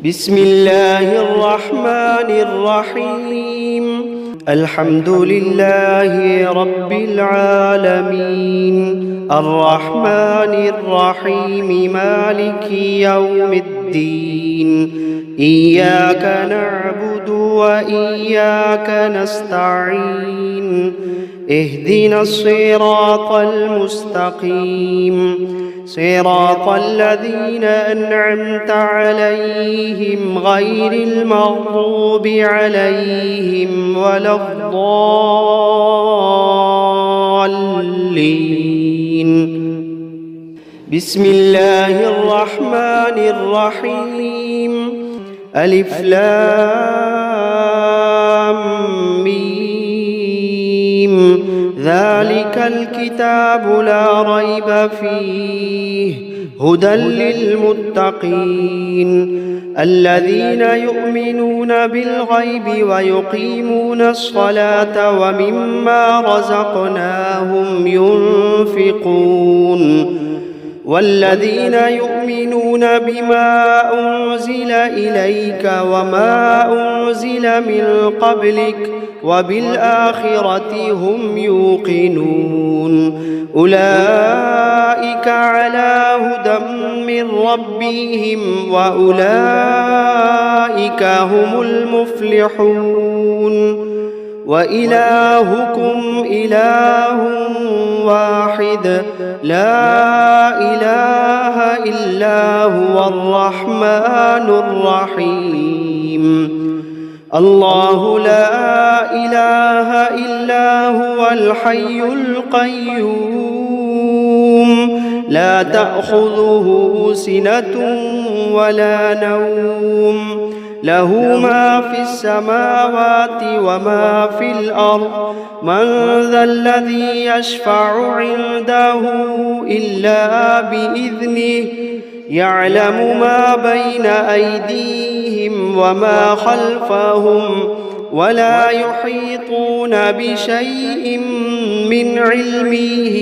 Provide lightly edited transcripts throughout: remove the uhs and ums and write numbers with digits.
بسم الله الرحمن الرحيم. الحمد لله رب العالمين الرحمن الرحيم مالك يوم الدين. إياك نعبد وإياك نستعين. اهدنا الصراط المستقيم صراط الذين أنعمت عليهم غير المغضوب عليهم ولا الضالين. بسم الله الرحمن الرحيم. ألف لام ميم. ذلك الكتاب لا ريب فيه هدى للمتقين الذين يؤمنون بالغيب ويقيمون الصلاة ومما رزقناهم ينفقون والذين يؤمنون بما أنزل إليك وما أنزل من قبلك وبالآخرة هم يوقنون. أولئك على هدى من ربهم وأولئك هم المفلحون. وإلهكم إله واحد لا إله إلا هو الرحمن الرحيم. الله لا إله إلا هو الحي القيوم لا تأخذه سنة ولا نوم له ما في السماوات وما في الأرض. من ذا الذي يشفع عنده إلا بإذنه يعلم ما بين أيديهم وما خلفهم ولا يحيطون بشيء من علمه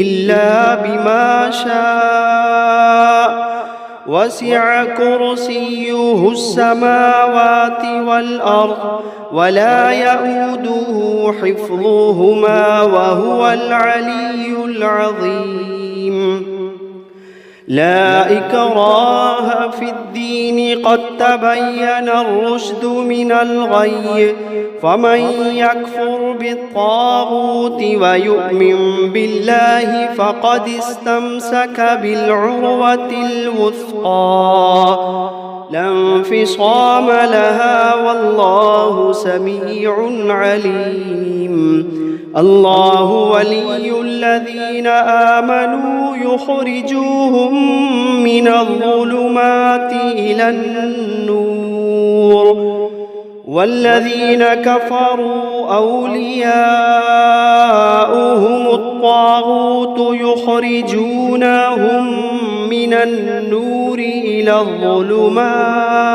إلا بما شاء. وسع كرسيه السماوات والأرض ولا يئوده حفظهما وهو العلي العظيم. لا إكراه في الدين قد تبين الرشد من الغي. فمن يكفر بالطاغوت ويؤمن بالله فقد استمسك بالعروة الوثقى لا انفصام لها والله سميع عليم. الله ولي الذين آمنوا يخرجوهم من الظلمات إلى النور والذين كفروا أولياؤهم الطاغوت يخرجونهم من النور إلى الظلمات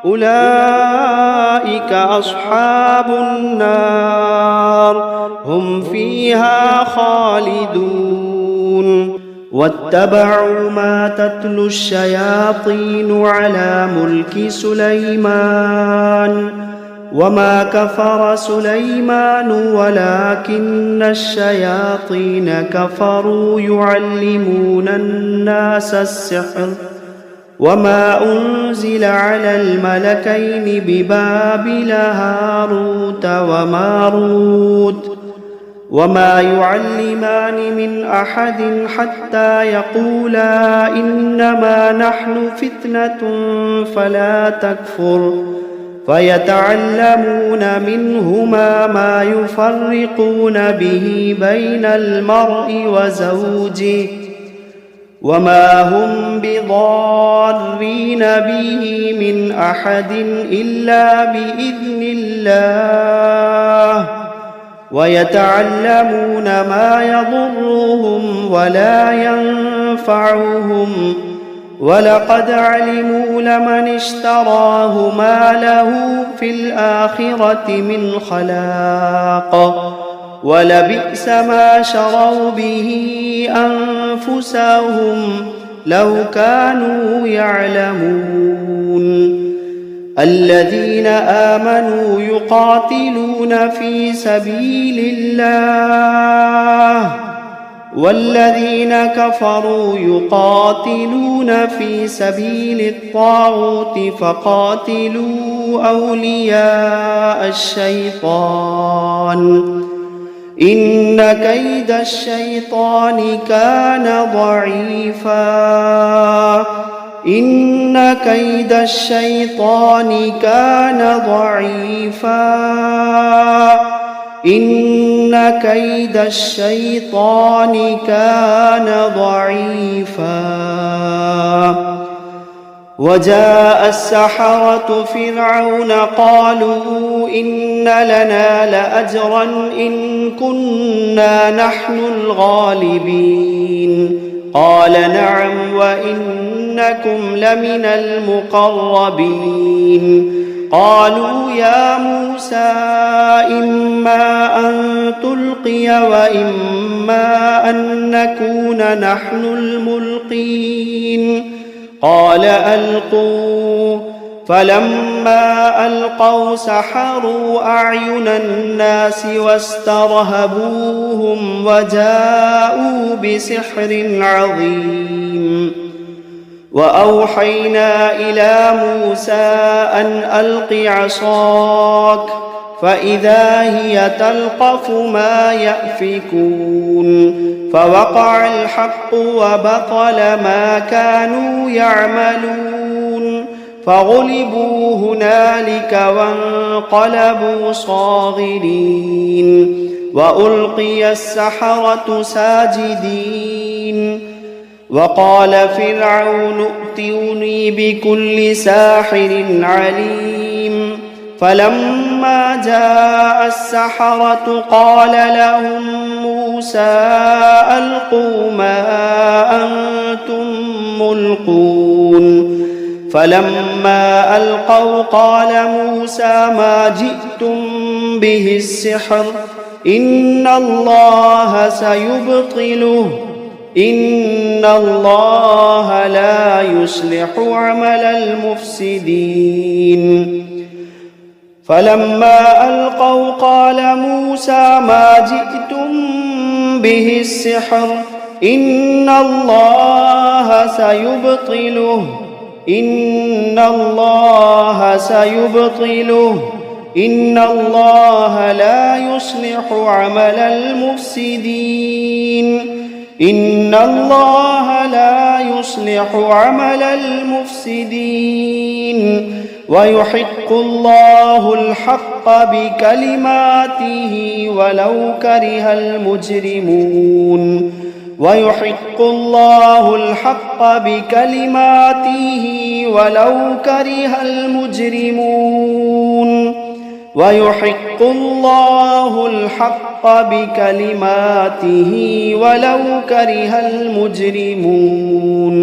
أولئك أصحاب النار هم فيها خالدون. واتبعوا ما تتلو الشياطين على ملك سليمان وما كفر سليمان ولكن الشياطين كفروا يعلمون الناس السحر وما أنزل على الملكين ببابل هاروت وماروت وما يعلمان من أحد حتى يقولا إنما نحن فتنة فلا تكفر فيتعلمون منهما ما يفرقون به بين المرء وزوجه وما هم بضارين به من أحد إلا بإذن الله ويتعلمون ما يضرهم ولا ينفعهم ولقد علموا لمن اشتراه ما له في الآخرة من خلاق ولبئس ما شروا به أنفسهم لو كانوا يعلمون. الذين آمنوا يقاتلون في سبيل الله والذين كفروا يقاتلون في سبيل الطاغوت فقاتلوا أولياء الشيطان إن كيد الشيطان كان ضعيفا إن كيد الشيطان كان ضعيفا إن كيد الشيطان كان ضعيفا وجاء السحرة فرعون قالوا إن لنا لأجرا إن كنا نحن الغالبين قال نعم وإنكم لمن المقربين قالوا يا موسى إما أن تلقي وإما أن نكون نحن الملقين قال ألقوا فلما ألقوا سحروا أعين الناس واسترهبوهم وجاءوا بسحر عظيم وأوحينا إلى موسى أن ألق عصاك فإذا هي تلقف ما يأفكون فوقع الحق وبطل ما كانوا يعملون فغلبوا هنالك وانقلبوا صاغرين وألقي السحرة ساجدين وقال فرعون ائتوني بكل ساحر عليم فلما جاء السحرة قال لهم موسى ألقوا ما أنتم ملقون فلما ألقوا قال موسى ما جئتم به السحر إن الله سيبطله إن الله لا يصلح عمل المفسدين فلما ألقوا قال موسى ما جئتم به السحر إن الله سيبطله إن الله سيبطله إن الله لا يصلح عمل المفسدين إن الله لا يصلح عمل المفسدين ويحق الله الحق بكلماته ولو كره المجرمون ويحق الله الحق بكلماته ولو كره المجرمون ويحق الله الحق بكلماته ولو كره المجرمون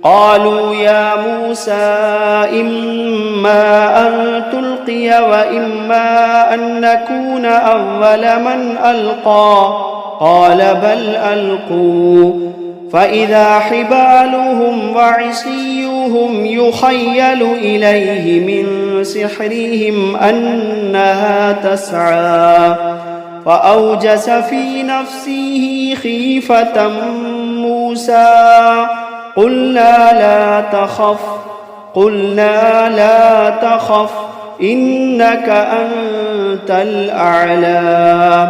قالوا يا موسى إما أن تلقي وإما أن نكون أول من ألقى قال بل ألقوا فإذا حبالهم وعصيهم يخيل إليه من سحرهم أنها تسعى فأوجس في نفسه خيفة موسى قلنا لا تخف إنك أنت الأعلى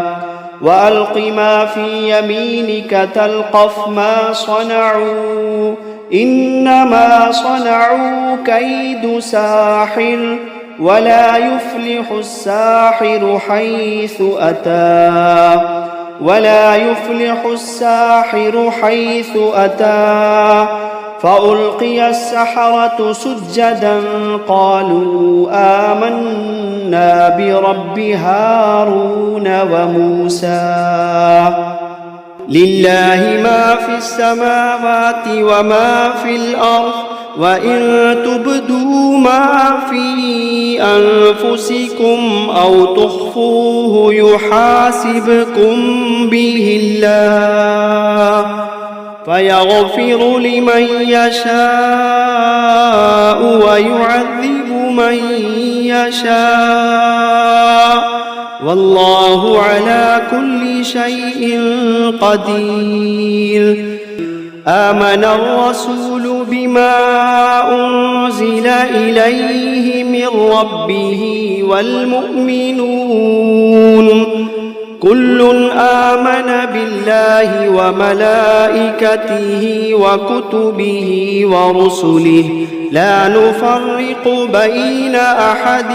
وألق ما في يمينك تلقف ما صنعوا إنما صنعوا كيد ساحر ولا يفلح الساحر حيث أتى فألقي السحرة سجدا قالوا آمنا برب هارون وموسى لله ما في السماوات وما في الأرض وإن تبدوا ما في أنفسكم أو تخفوه يحاسبكم به الله فيغفر لمن يشاء ويعذب من من يشاء والله على كل شيء قدير. آمن الرسول بما أنزل إليه من ربه والمؤمنون كل آمن بالله وملائكته وكتبه ورسله لا نفرق بين أحد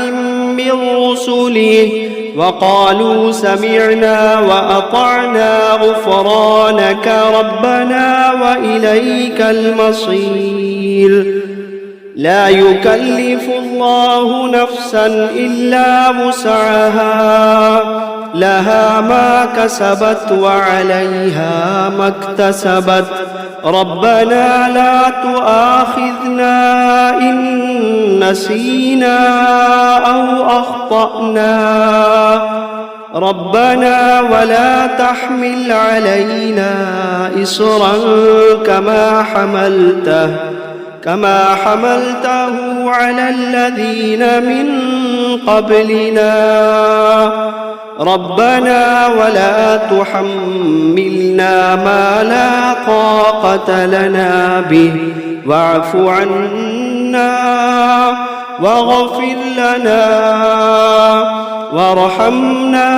من رسله وقالوا سمعنا وأطعنا غفرانك ربنا وإليك المصير. لا يكلف الله نفسا إلا وسعها لها ما كسبت وعليها ما اكتسبت ربنا لا تؤاخذنا إن نسينا أو أخطأنا ربنا ولا تحمل علينا إصرا كما حملته على الذين من قبلنا ربنا ولا تحملنا ما لا طاقة لنا به واعف عنا واغفر لنا وارحمنا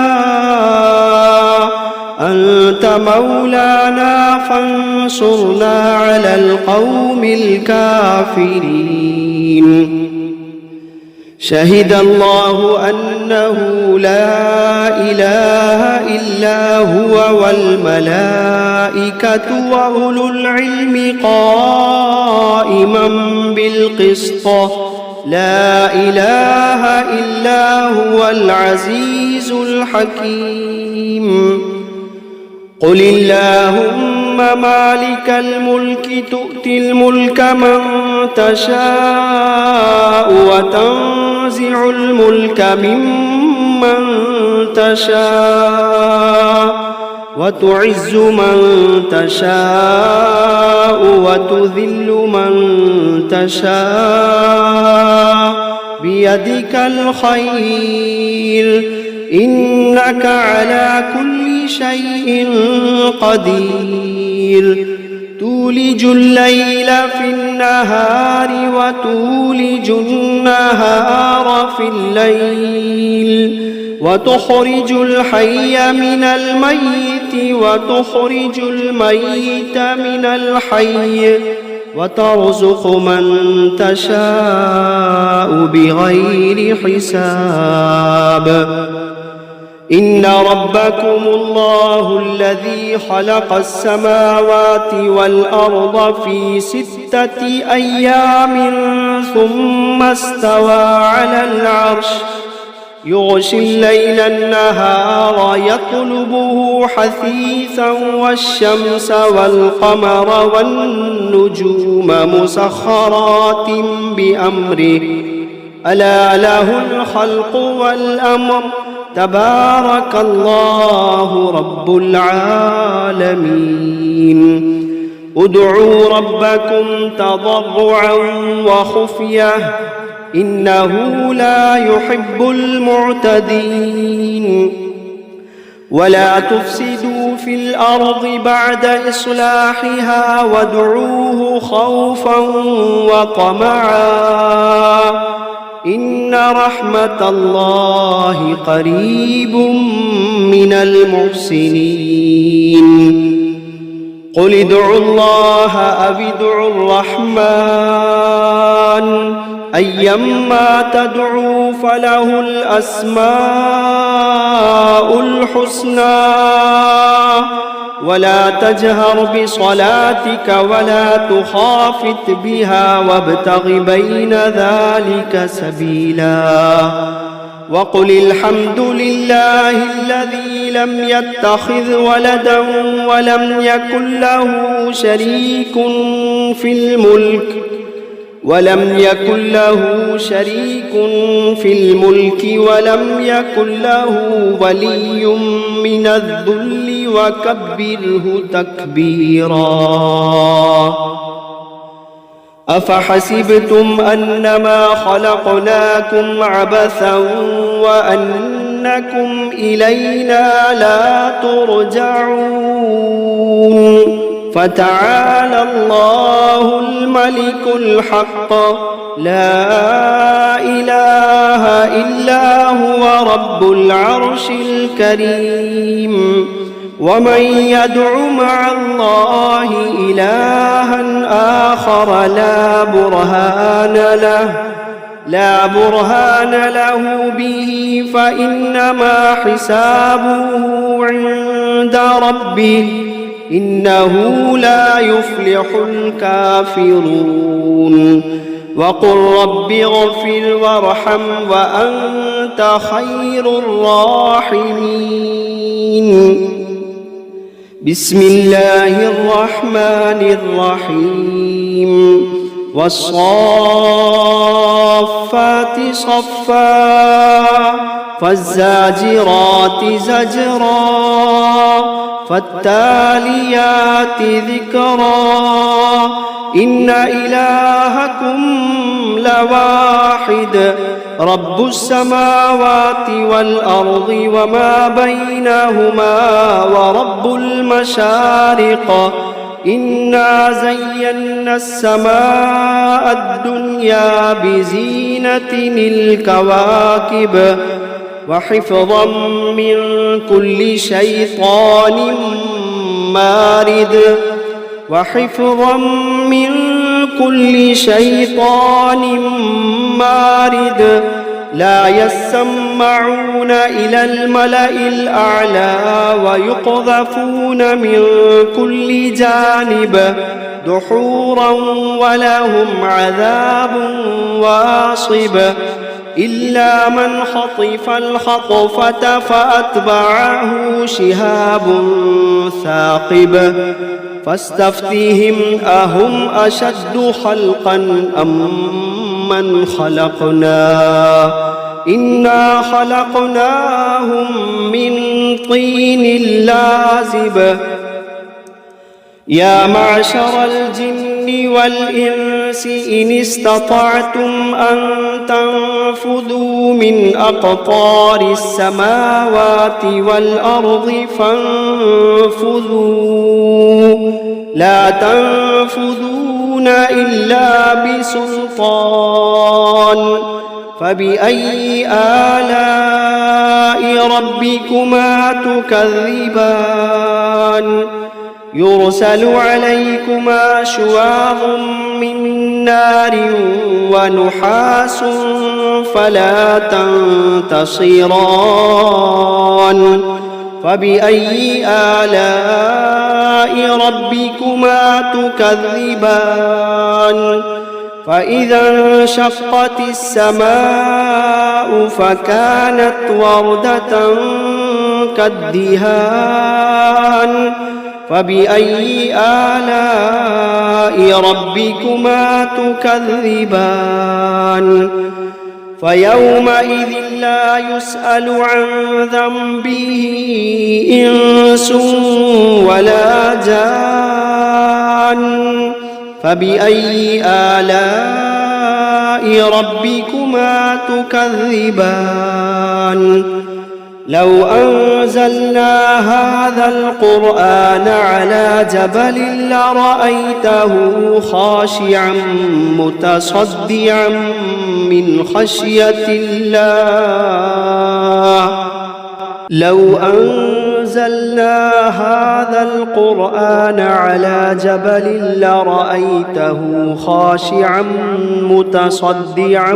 أنت مولانا فانصرنا على القوم الكافرين. شهد الله أنه لا إله إلا هو والملائكة وأولو العلم قائما بالقسط لا إله إلا هو العزيز الحكيم. قل اللهم مالك الملك تؤتي الملك من تشاء وتنزع الملك ممن تشاء وتعز من تشاء وتذل من تشاء بيدك الخير إنك على كل شيء قدير. تولج الليل في النهار وتولج النهار في الليل وتخرج الحي من الميت وتخرج الميت من الحي وترزق من تشاء بغير حساب. إن ربكم الله الذي خلق السماوات والأرض في 6 أيام ثم استوى على العرش يغشي الليل النهار يطلبه حثيثا والشمس والقمر والنجوم مسخرات بأمره ألا له الخلق والأمر تبارك الله رب العالمين. ادعوا ربكم تضرعا وخفية إنه لا يحب المعتدين. ولا تفسدوا في الأرض بعد إصلاحها وادعوه خوفا وطمعا إن رحمة الله قريب من المحسنين. قل ادعوا الله أو ادعوا الرحمن أيما تدعوا فله الأسماء الحسنى ولا تجهر بصلاتك ولا تخافت بها وابتغ بين ذلك سبيلا. وقل الحمد لله الذي لم يتخذ ولدا ولم يكن له شريك في الملك ولم يكن له ولي من الذل وكبره تكبيرا. أفحسبتم أنما خلقناكم عبثا وأنكم إلينا لا ترجعون فتعالى الله الملك الحق لا إله إلا هو رب العرش الكريم ومن يدع مع الله إلها آخر لا برهان له به فإنما حسابه عند ربه إنه لا يفلح الكافرون وقل رب اغفر وارحم وأنت خير الراحمين بسم الله الرحمن الرحيم والصافات صفا فالزاجرات زجرا فالتاليات ذكرا إن إلهكم لواحد رب السماوات والأرض وما بينهما ورب المشارق إنا زينا السماء الدنيا بزينة الكواكب وحفظا من كل شيطان مارد لا يسمعون إلى الملأ الأعلى ويقذفون من كل جانب دحورا ولهم عذاب واصب إلا من خطف الخطفة فأتبعه شهاب ثاقب فاستفتهم أهم أشد خلقا أم من خلقنا إنا خلقناهم من طين لازب يا معشر الجن والإنس إن استطعتم أن تنفذوا من أقطار السماوات والأرض فانفذوا لا تنفذون إلا بسلطان فبأي آلاء ربكما تكذبان يرسل عليكما شواظ من نار ونحاس فلا تنتصران فبأي آلاء ربكما تكذبان فإذا انشقت السماء فكانت وردة كالدهان فبأي آلاء ربكما تكذبان فيومئذ لا يسأل عن ذنبه إنس ولا جان فبأي آلاء ربكما تكذبان لو أنزلنا هذا القرآن على جبل لرأيته خاشعا متصدعا من خشية الله لو أنزلنا هذا القرآن على جبل لرأيته خاشعا متصدعا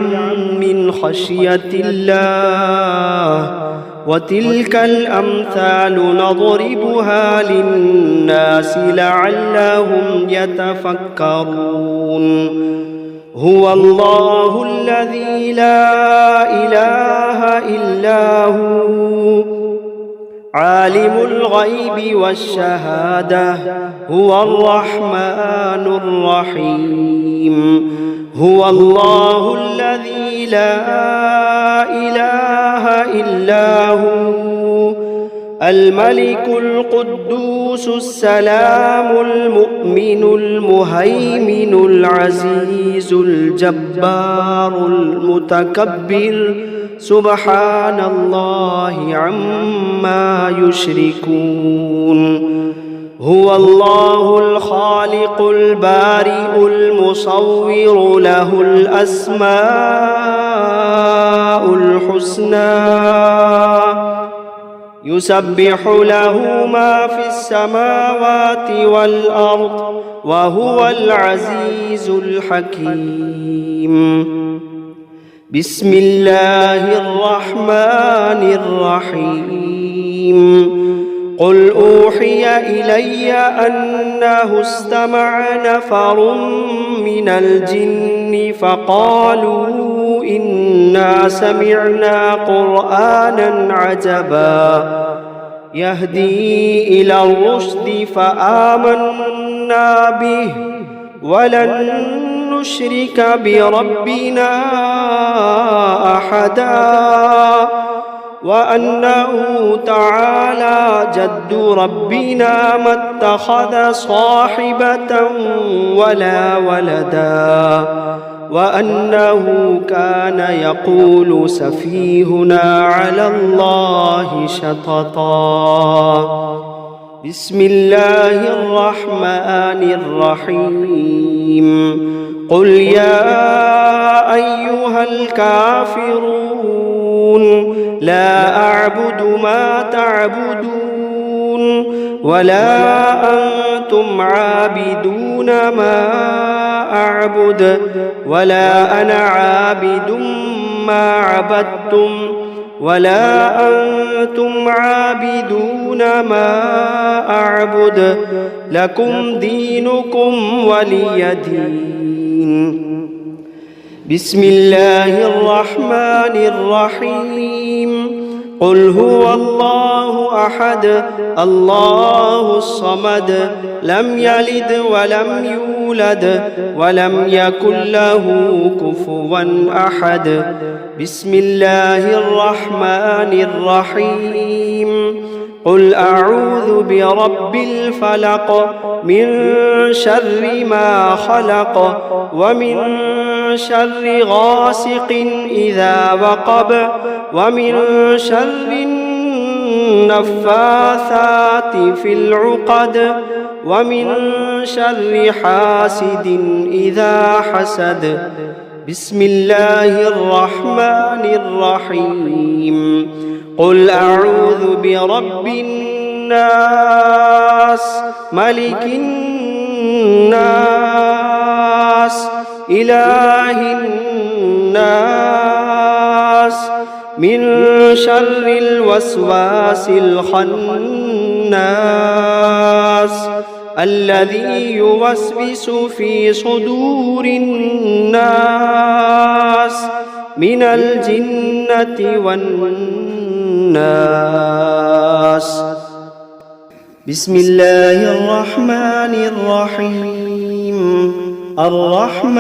من خشية الله وتلك الأمثال نضربها للناس لعلهم يتفكرون هو الله الذي لا إله إلا هو عالم الغيب والشهادة هو الرحمن الرحيم هو الله الذي لا إله إلا هو الملك القدوس السلام المؤمن المهيمن العزيز الجبار المتكبر سبحان الله عما يشركون هو الله الخالق البارئ المصور له الأسماء الحسنى يسبح له ما في السماوات والأرض وهو العزيز الحكيم بسم الله الرحمن الرحيم قل أوحي إلي أنه استمع نفر من الجن فقالوا إنا سمعنا قرآنا عجبا يهدي إلى الرشد فآمنا به ولن نشرك بربنا أحدا وأنه تعالى جد ربنا ما اتخذ صاحبة ولا ولدا وأنه كان يقول سفيهنا على الله شططا بسم الله الرحمن الرحيم قل يا أيها الكافرون لا أعبد ما تعبدون ولا أنتم عابدون ما أعبد ولا أنا عابد ما عبدتم ولا أنتم عابدون ما أعبد لكم دينكم ولي دين بسم الله الرحمن الرحيم قل هو الله أحد الله الصمد لم يلد ولم يولد ولم يكن له كفوا أحد بسم الله الرحمن الرحيم قل أعوذ برب الفلق من شر ما خلق ومن شر غاسق إذا وقب ومن شر النفاثات في العقد ومن شر حاسد إذا حسد بسم الله الرحمن الرحيم قل أعوذ برب الناس ملك الناس إله الناس من شر الوسواس الخناس الذي يوسوس في صدور الناس من الجنة والناس بسم الله الرحمن الرحيم الرحمن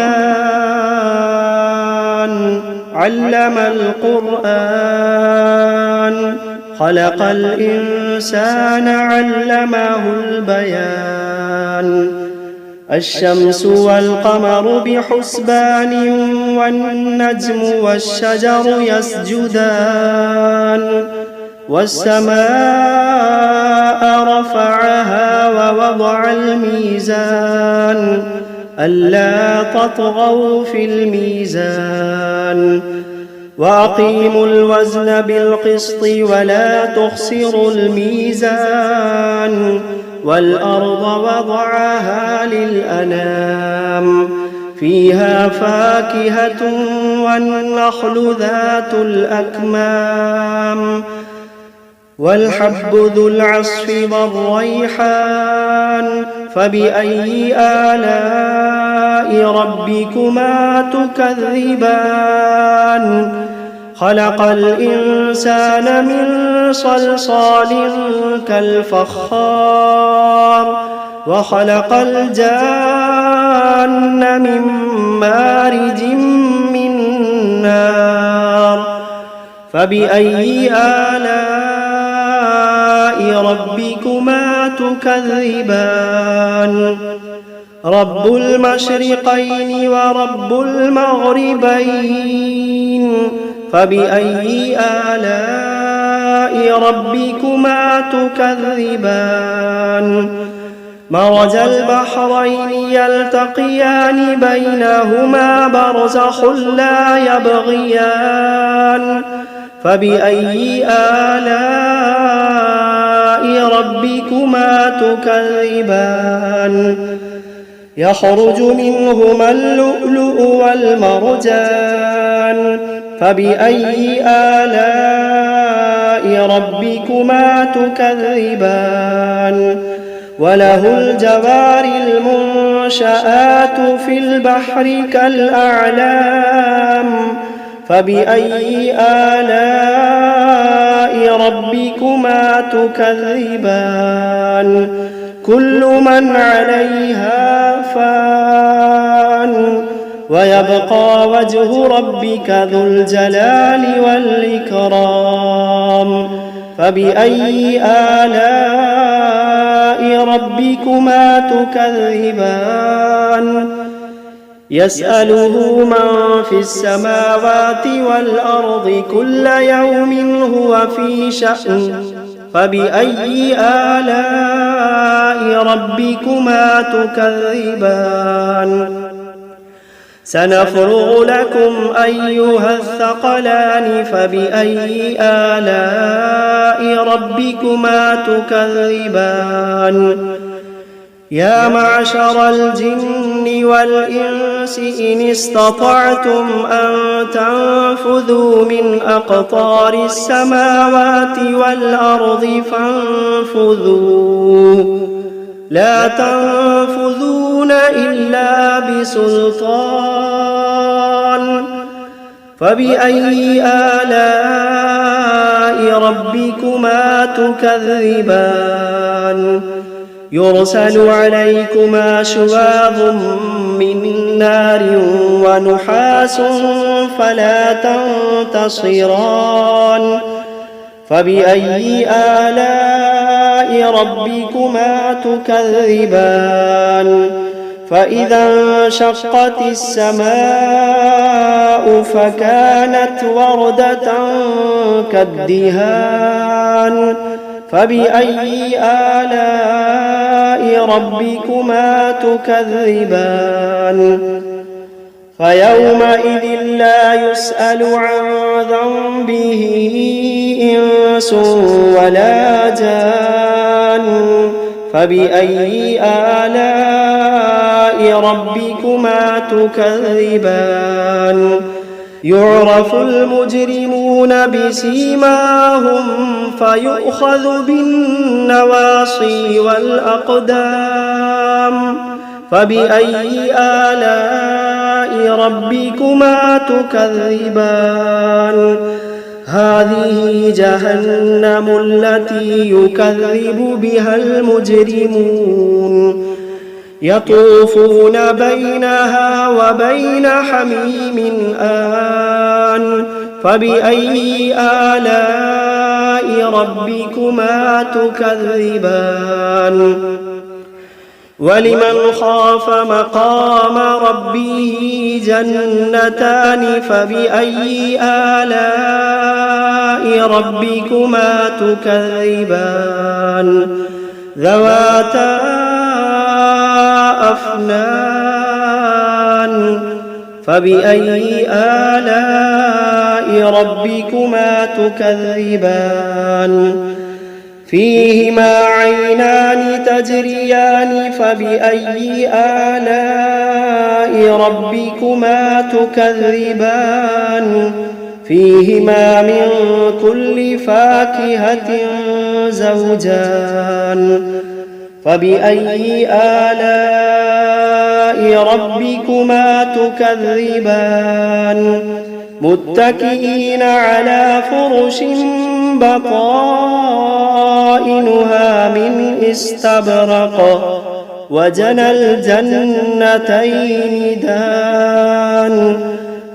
علم القرآن خلق الإنسان علمه البيان الشمس والقمر بحسبان والنجم والشجر يسجدان والسماء رفعها ووضع الميزان ألا تطغوا في الميزان وأقيموا الوزن بالقسط ولا تخسروا الميزان والأرض وضعها للأنام فيها فاكهة والنخل ذات الأكمام والحب ذو العصف والريحان فبأي آلاء ربكما تكذبان خلق الإنسان من صلصال كالفخار وخلق الجان من مارج من نار فبأي آلاء ربكما تكذبان رب المشرقين ورب المغربين فبأي آلاء ربكما تكذبان مرج البحرين يلتقيان بينهما برزخ لا يبغيان فبأي آلاء ربكما تكذبان يخرج منهما اللؤلؤ والمرجان فبأي آلاء ربكما تكذبان وله الجوار المنشآت في البحر كالأعلام فبأي آلاء ربكما تكذبان كل من عليها فان ويبقى وجه ربك ذو الجلال والإكرام فبأي آلاء ربكما تكذبان يسأله من في السماوات والأرض كل يوم هو في شأن فبأي آلاء ربكما تكذبان سنفرغ لكم أيها الثقلان فبأي آلاء ربكما تكذبان يا معشر الجن والإنس إن استطعتم أن تنفذوا من أقطار السماوات والأرض فانفذوا لا تنفذون إلا بسلطان فبأي آلاء ربكما تكذبان يرسل عليكما شواظ من نار ونحاس فلا تنتصران فبأي آلاء ربكما تكذبان فإذا انشقت السماء فكانت وردة كالدهان فبأي آلاء ربكما تكذبان فيومئذ لا يسأل عن ذنبه إنس ولا جان فبأي آلاء ربكما تكذبان يعرف المجرمون بسيماهم فيؤخذ بالنواصي والأقدام فبأي آلاء ربكما تكذبان هذه جهنم التي يكذب بها المجرمون يطوفون بينها وبين حميم آن فبأي آلاء ربكما تكذبان ولمن خاف مقام ربه جنتان فبأي آلاء ربكما تكذبان ذواتا أفنان فبأي آلاء ربكما تكذبان فيهما عينان تجريان فبأي آلاء ربكما تكذبان فيهما من كل فاكهة زوجان فبأي آلاء ربكما تكذبان متكئين على فرش بطائنها من استبرق وجنى الجنتين دان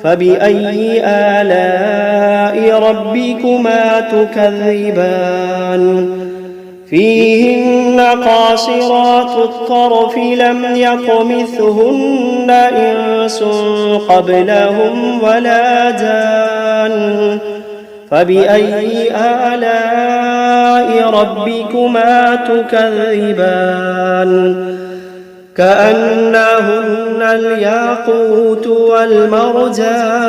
فبأي آلاء ربكما تكذبان فيهن قاصرات الطرف لم يطمثهن إنس قبلهم ولا جان فبأي آلاء ربكما تكذبان كأنهن الياقوت والمرجان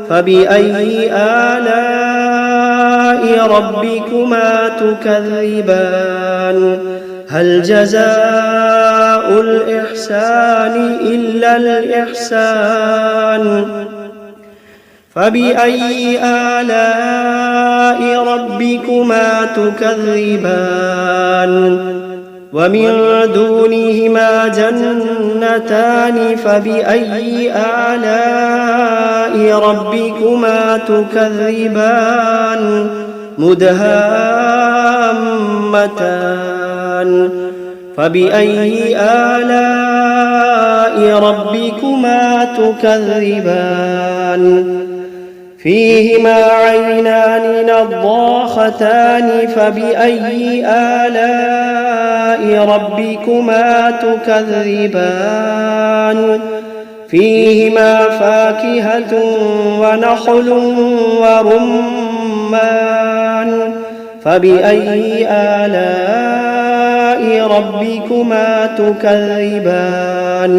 فبأي آلاء ربكما تكذبان هل جزاء الإحسان إلا الإحسان فبأي آلاء ربكما تكذبان ومن دونهما جنتان فبأي آلاء ربكما تكذبان مدهامتان فبأي آلاء ربكما تكذبان فيهما عينان نضاختان فبأي آلاء ربكما تكذبان فيهما فاكهة ونخل ورمان فبأي آلاء ربكما تكذبان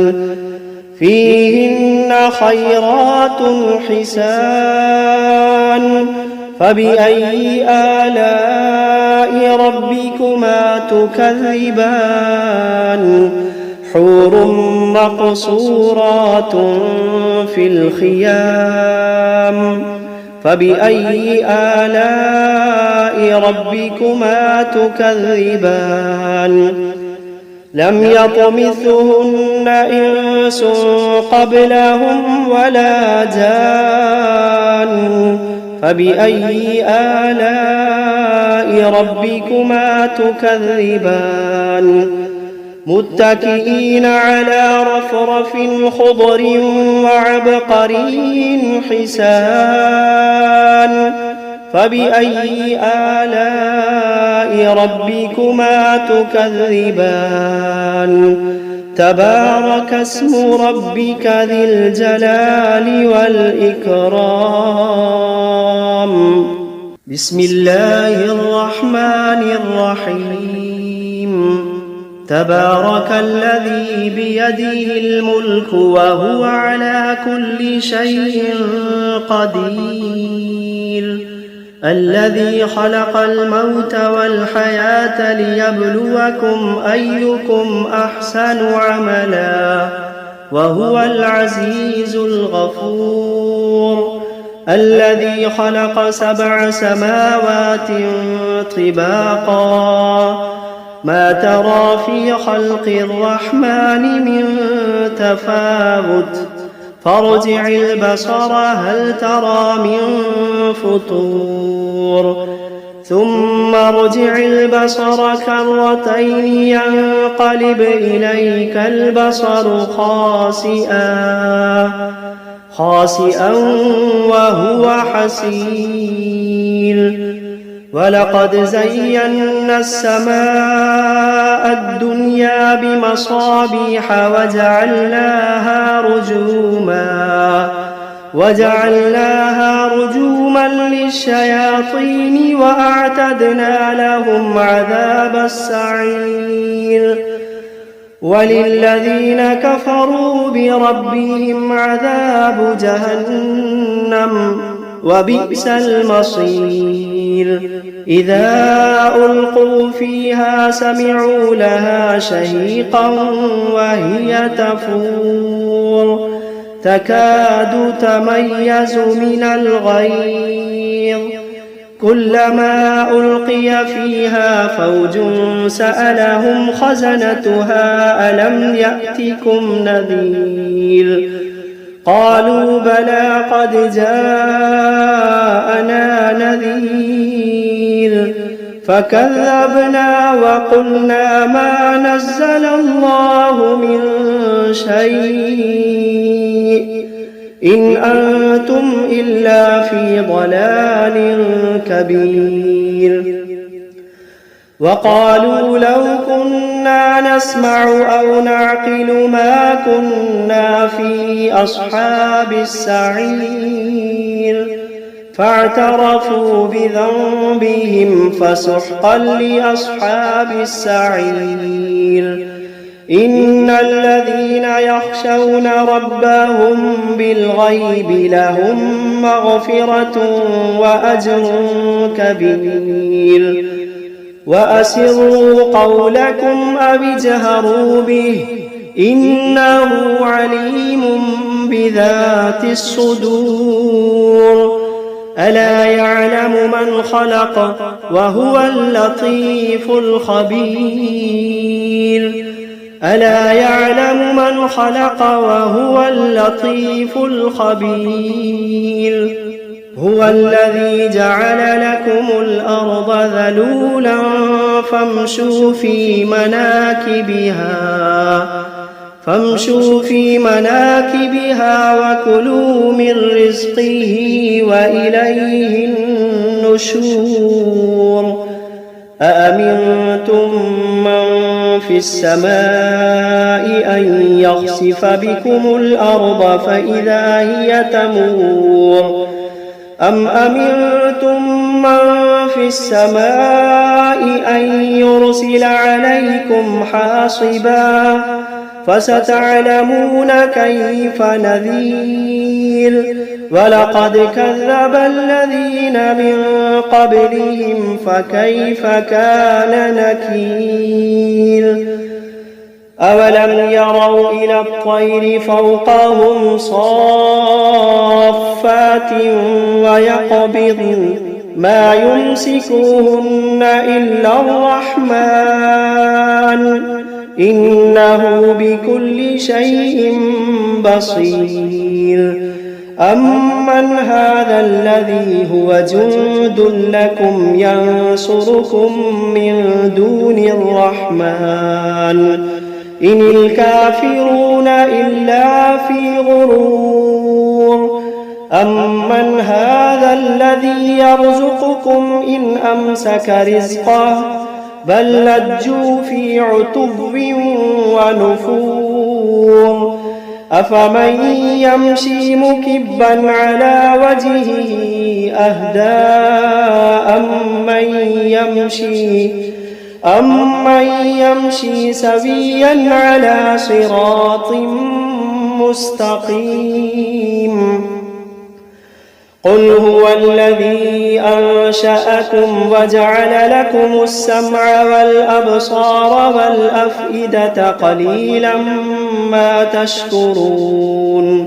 فيهن خيرات حسان فبأي آلاء ربكما تكذبان حور مقصورات في الخيام فبأي آلاء ربكما تكذبان لم يطمثهن إنس قبلهم ولا جان فبأي آلاء ربكما تكذبان متكئين على رفرف خضر وعبقري حسان فبأي آلاء ربكما تكذبان تبارك اسم ربك ذي الجلال والإكرام بسم الله الرحمن الرحيم تبارك الذي بيده الملك وهو على كل شيء قدير الذي خلق الموت والحياة ليبلوكم أيكم أحسن عملا وهو العزيز الغفور الذي خلق 7 سماوات طباقا ما ترى في خلق الرحمن من تفاوت فارجع البصر هل ترى من فطور ثم ارجع البصر كرتين ينقلب إليك البصر خاسئا وهو حسير ولقد زينا السماء الدنيا بمصابيح وجعلناها رجوما للشياطين وأعتدنا لهم عذاب السعير وللذين كفروا بربهم عذاب جهنم وبئس المصير إذا ألقوا فيها سمعوا لها شهيقا وهي تفور تكاد تميز من الغيظ كلما ألقي فيها فوج سألهم خزنتها ألم يأتكم نذير قالوا بلى قد جاءنا نذير فكذبنا وقلنا ما نزل الله من شيء إن أنتم إلا في ضلال كبير وقالوا لو كنا نسمع أو نعقل ما كنا في أصحاب السعير فاعترفوا بذنبهم فسحقا لأصحاب السعير. إن الذين يخشون ربهم بالغيب لهم مغفرة وأجر كبير. وأسروا قولكم أو اجهروا به إنه عليم بذات الصدور. ألا يعلم من خلق وهو اللطيف الخبير. ألا يعلم من خلق وهو اللطيف الخبير. هو الذي جعل لكم الأرض ذلولا فامشوا في مناكبها وكلوا من رزقه وإليه النشور. أأمنتم من في السماء أن يخسف بكم الأرض فإذا هي تمور أم أمنتم من في السماء أن يرسل عليكم حاصبا فستعلمون كيف نذير. ولقد كذب الذين من قبلهم فكيف كان نكير. أولم يروا إلى الطير فوقهم صافات ويقبضن ما يمسكوهن إلا الرحمن إنه بكل شيء بصير. أمن هذا الذي هو جند لكم ينصركم من دون الرحمن إن الكافرون إلا في غرور. أمن هذا الذي يرزقكم إن أمسك رزقه بل لجوا في عتب ونفور. أفمن يمشي مكبا على وجهه أهدى أمن يمشي سويا على صراط مستقيم. قل هو الذي أنشأكم وجعل لكم السمع والأبصار والأفئدة قليلا ما تشكرون.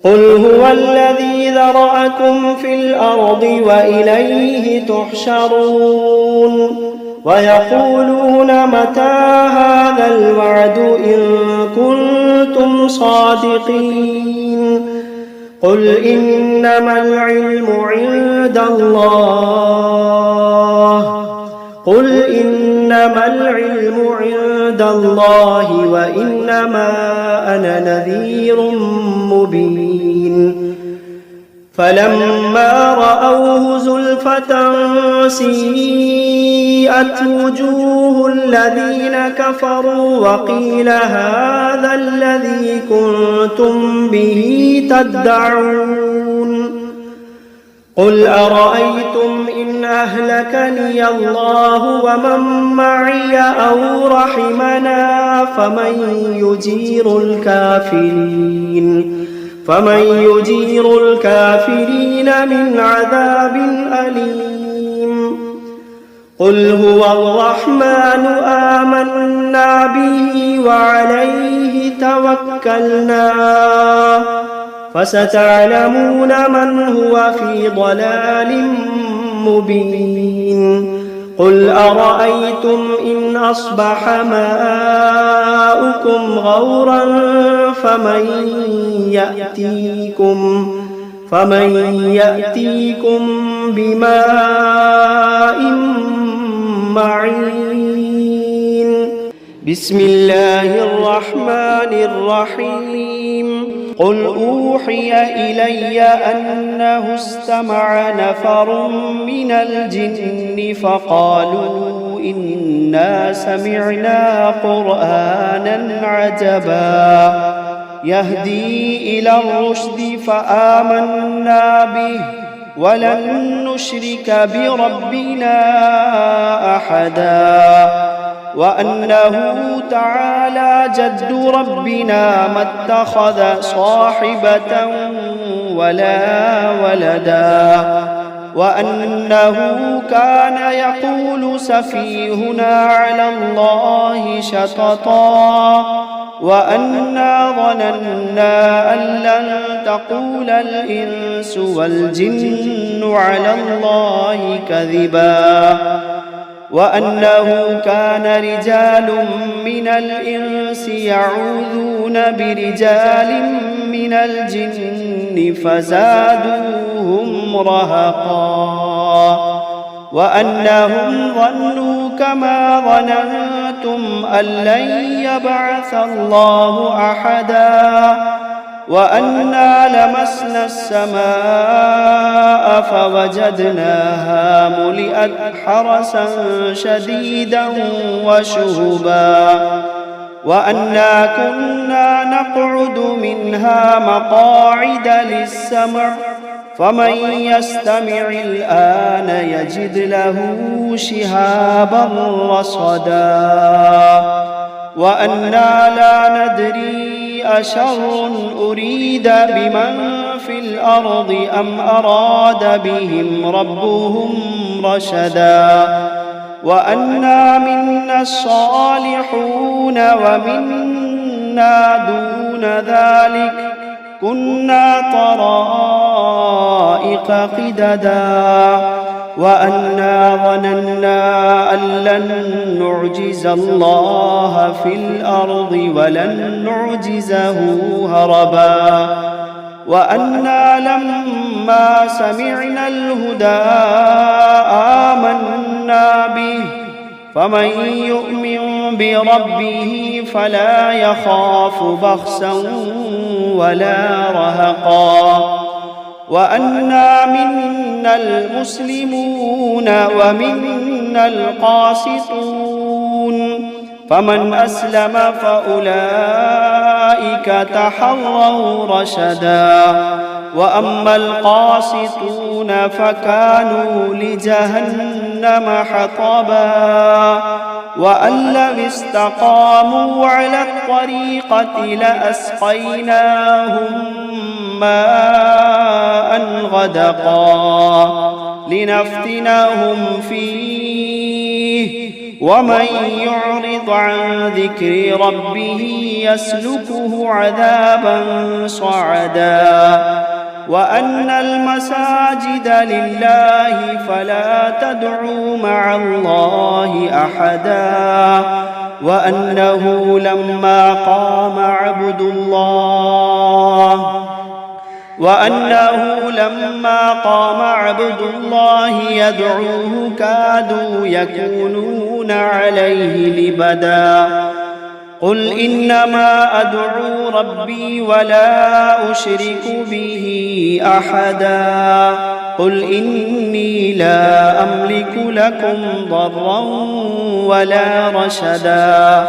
قل هو الذي ذرأكم في الأرض وإليه تحشرون. ويقولون متى هذا الوعد إن كنتم صادقين. قل إنما العلم عند الله وإنما أنا نذير مبين. فلما رأوه زلفة سيئت وجوه الذين كفروا وقيل هذا الذي كنتم به تدعون. قل أرأيتم إن أهلكني الله ومن معي أو رحمنا فمن يجير الكافرين من عذاب أليم. قل هو الرحمن آمنا به وعليه توكلنا فستعلمون من هو في ضلال مبين. قل أرأيتم إن أصبح ماؤكم غورا فمن يأتيكم بماء معين. بسم الله الرحمن الرحيم. قل أوحي إلي أنه استمع نفر من الجن فقالوا إنا سمعنا قرآنا عجبا يهدي إلى الرشد فآمنا به ولن نشرك بربنا أحدا وأنه تعالى جد ربنا ما اتخذ صاحبة ولا ولدا وأنه كان يقول سفيهنا على الله شططا وأنا ظننا أن لن تقول الإنس والجن على الله كذبا وأنه كان رجال من الإنس يعوذون برجال من الجن فزادوهم رهقا وأنهم ظنوا كما ظننتم أن لن يبعث الله أحدا وأنا لمسنا السماء فوجدناها ملئت حرسا شديدا وشهبا وأنا كنا نقعد منها مقاعد للسمع فمن يستمع الآن يجد له شهابا رصدا وأنا لا ندري أشر أريد بمن في الأرض أم أراد بهم ربهم رشدا وأنا منا الصالحون ومنا دون ذلك كنا طرائق قددا وأنا ظننا أن لن نعجز الله في الأرض ولن نعجزه هربا وأنا لما سمعنا الهدى آمنا به فمن يؤمن بربه فلا يخاف بخسا ولا رهقا وأنا منا المسلمون ومنا القاسطون فمن أسلم فأولئك تحروا رشدا وأما القاسطون فكانوا لجهنم حطبا وأن لو استقاموا على الطريقة لأسقيناهم ماء غدقا لنفتنهم فيه ومن يعرض عن ذكر ربه يسلكه عذابا صعدا وأن المساجد لله فلا تدعوا مع الله أحدا وأنه لما قام عبد الله يدعوه كادوا يكونون عليه لبدا قل إنما أدعو ربي ولا أشرك به أحدا قل إني لا أملك لكم ضرا ولا رشدا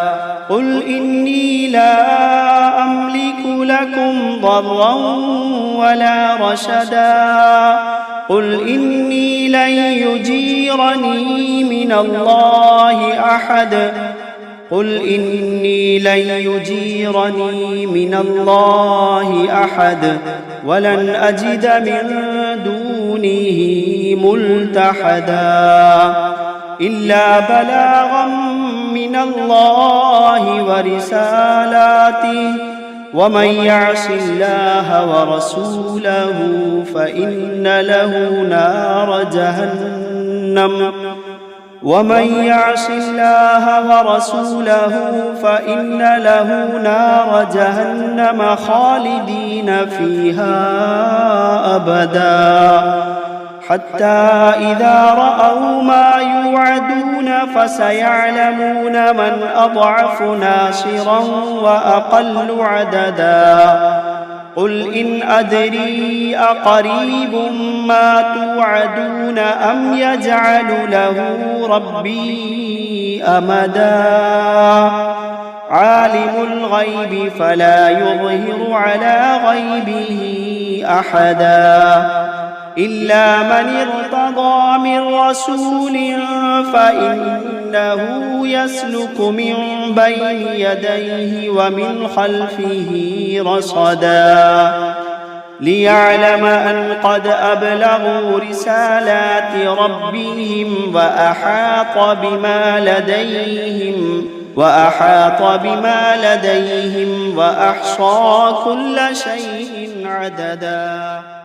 قل إني لا أملك لكم ضرا ولا رشدا قل إني لن يجيرني من الله أحد قل إني لن يجيرني من الله أحد ولن أجد من دونه ملتحدا إلا بلاغا من الله ورسالاته ومن يعص الله ورسوله فإن له نار جهنم ومن يعص الله ورسوله فإن له نار جهنم خالدين فيها أبدا حتى إذا رأوا ما يوعدون فسيعلمون من أضعف ناصرا وأقل عددا قل إن أدري أقريب ما توعدون أم يجعل له ربي أمدا عالم الغيب فلا يظهر على غيبه أحدا إلا من ارتضى من رسول فإنه يسلك من بين يديه ومن خلفه رصدا ليعلم أن قد أبلغوا رسالات ربهم وأحاط بما لديهم وأحصى كل شيء عددا.